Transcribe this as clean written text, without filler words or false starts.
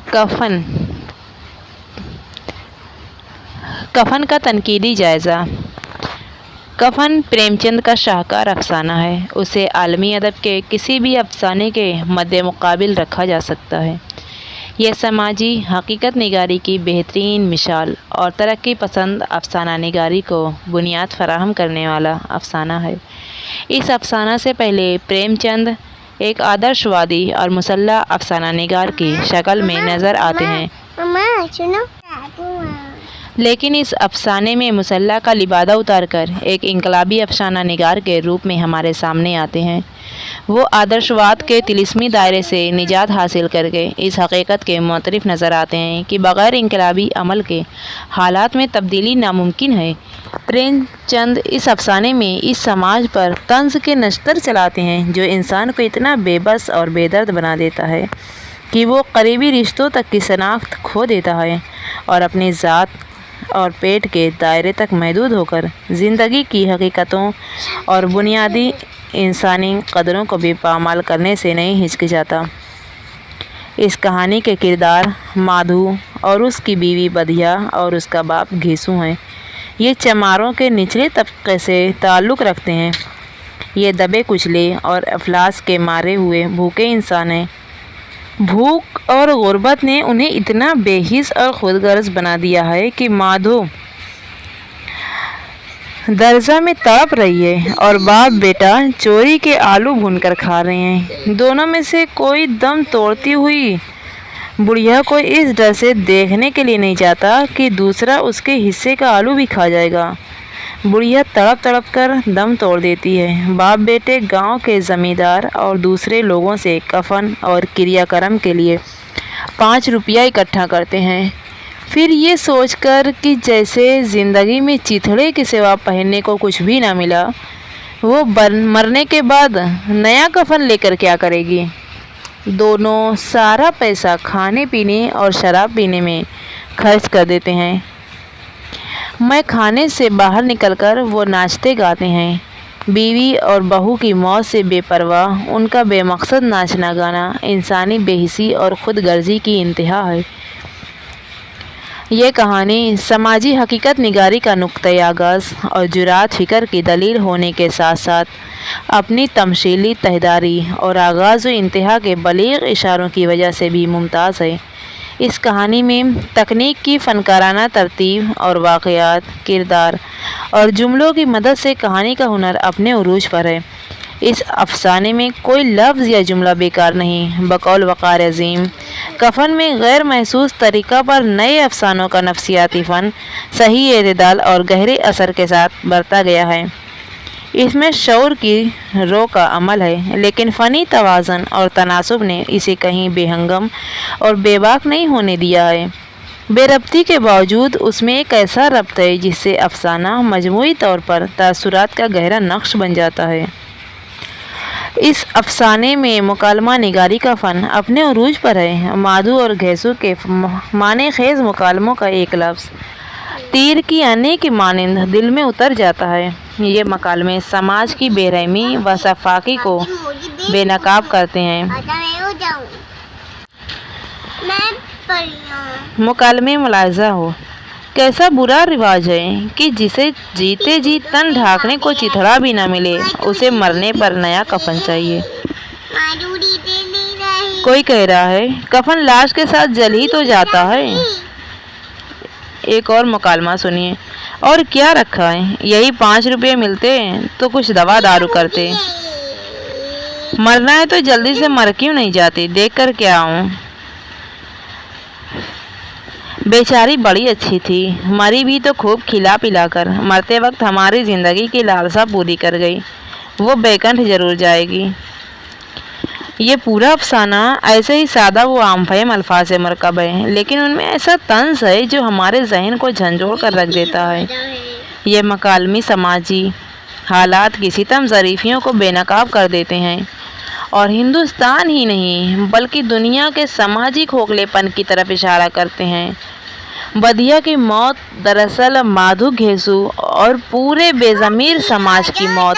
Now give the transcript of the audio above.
कफन कफन का तनकीदी जायज़ा। कफन प्रेमचंद का शाहकार अफसाना है। उसे आलमी अदब के किसी भी अफसाने के मद्दे मुकाबिल रखा जा सकता है। यह समाजी हकीकत निगारी की बेहतरीन मिसाल और तरक्की पसंद अफसाना निगारी को बुनियाद फराहम करने वाला अफसाना है। इस अफसाना से पहले प्रेमचंद एक आदर्शवादी और मुसल्लह अफसाना निगार की शक्ल में नज़र आते हैं, लेकिन इस अफसाने में मुसल्लह का लिबादा उतारकर एक इनकलाबी अफसाना निगार के रूप में हमारे सामने आते हैं। वो आदर्शवाद के तिलिस्मी दायरे से निजात हासिल करके इस हकीकत के मुतरिफ नज़र आते हैं कि बग़ैर इनकलाबी अमल के हालात में तब्दीली नामुमकिन है। प्रेमचंद इस अफसाने में इस समाज पर तंज के नश्तर चलाते हैं जो इंसान को इतना बेबस और बेदर्द बना देता है कि वो करीबी रिश्तों तक की शनाख्त खो देता है और अपनी ज़ात और पेट के दायरे तक महदूद होकर ज़िंदगी की हकीकतों और बुनियादी इंसानी कदरों को भी पामाल करने से नहीं हिचकिचाता। इस कहानी के किरदार माधु और उसकी बीवी बधिया और उसका बाप घीसू हैं। ये चमारों के निचले तबके से ताल्लुक़ रखते हैं। ये दबे कुचले और अफलास के मारे हुए भूखे इंसान हैं। भूख और गुर्बत ने उन्हें इतना बेहिस और खुदगर्ज बना दिया है कि माधो दर्जा में तड़प रही है और बाप बेटा चोरी के आलू भूनकर खा रहे हैं। दोनों में से कोई दम तोड़ती हुई बुढ़िया को इस डर से देखने के लिए नहीं चाहता कि दूसरा उसके हिस्से का आलू भी खा जाएगा। बुढ़िया तड़प तड़प कर दम तोड़ देती है। बाप बेटे गांव के ज़मींदार और दूसरे लोगों से कफन और क्रियाक्रम के लिए 5 रुपया इकट्ठा करते हैं। फिर ये सोचकर कि जैसे ज़िंदगी में चिथड़े के सिवा पहनने को कुछ भी ना मिला, वो मरने के बाद नया कफन लेकर क्या करेगी। दोनों सारा पैसा खाने पीने और शराब पीने में खर्च कर देते हैं। मैं खाने से बाहर निकलकर वो नाचते गाते हैं। बीवी और बहू की मौत से बेपरवाह उनका बेमकसद नाचना गाना इंसानी बेहिसी और खुदगर्जी की इंतहा है। ये कहानी समाजी हकीकत निगारी का नुक्ते आगाज़ और जुरात फ़िक्र की दलील होने के साथ साथ अपनी तमशीली तहदारी और आगाज़ व इंतहा के बलीग इशारों की वजह से भी मुमताज़ है। इस कहानी में तकनीक की फ़नकाराना तरतीब और वाक़यात, किरदार और जुमलों की मदद से कहानी का हुनर अपने उरूज पर है। इस अफसाने में कोई लफ्ज़ या जुमला बेकार नहीं। बकौल वक़ार अज़ीम, कफन में गैर महसूस तरीक़ा पर नए अफसानों का नफ्सियाती फ़न सही एतदाल और गहरे असर के साथ बरता गया है। इसमें शऊर की रो का अमल है, लेकिन फ़नी तवाज़न और तनासुब ने इसे कहीं बेहंगम और बेबाक नहीं होने दिया है। बेरब्ती के बावजूद उसमें एक ऐसा रब्त है जिससे अफसाना मजमूई तौर पर तासुरात का गहरा नक्श बन जाता है। इस अफसाने में मुकालमा निगारी का फ़न अपने उरूज पर है। माधु और घैसू के माने खेज़ मुकालमों का एक लफ्ज़ तीर की आने की मानिंद दिल में उतर जाता है। ये मकालमे समाज की बेरहमी व सफाकी को बेनकाब करते हैं। मुकालमे मुलाहिज़ा हो, कैसा बुरा रिवाज है कि जिसे जीते जी तन ढांकने को चिथड़ा भी न मिले, उसे मरने पर नया कफन चाहिए। कोई कह रहा है कफन लाश के साथ जल ही तो जाता है। एक और मुकालमा सुनिए। और क्या रखा है, यही 5 रुपये मिलते तो कुछ दवा दारू करते। मरना है तो जल्दी से मर क्यों नहीं जाती, देख कर क्या आऊँ। बेचारी बड़ी अच्छी थी, मरी भी तो खूब खिला पिला कर। मरते वक्त हमारी ज़िंदगी की लालसा पूरी कर गई। वो बेकंठ ज़रूर जाएगी। ये पूरा अफसाना ऐसे ही सादा वो आम फहम अल्फाज से मरकब है, लेकिन उनमें ऐसा तंज है जो हमारे जहन को झंझोड़ कर रख देता है। ये मकालमी समाजी हालात की सितम ज़रीफ़ियों को बेनकाब कर देते हैं और हिंदुस्तान ही नहीं बल्कि दुनिया के समाजी खोखलेपन की तरफ इशारा करते हैं। बधिया की मौत दरअसल माधु घेसू और पूरे बेज़मीर समाज की मौत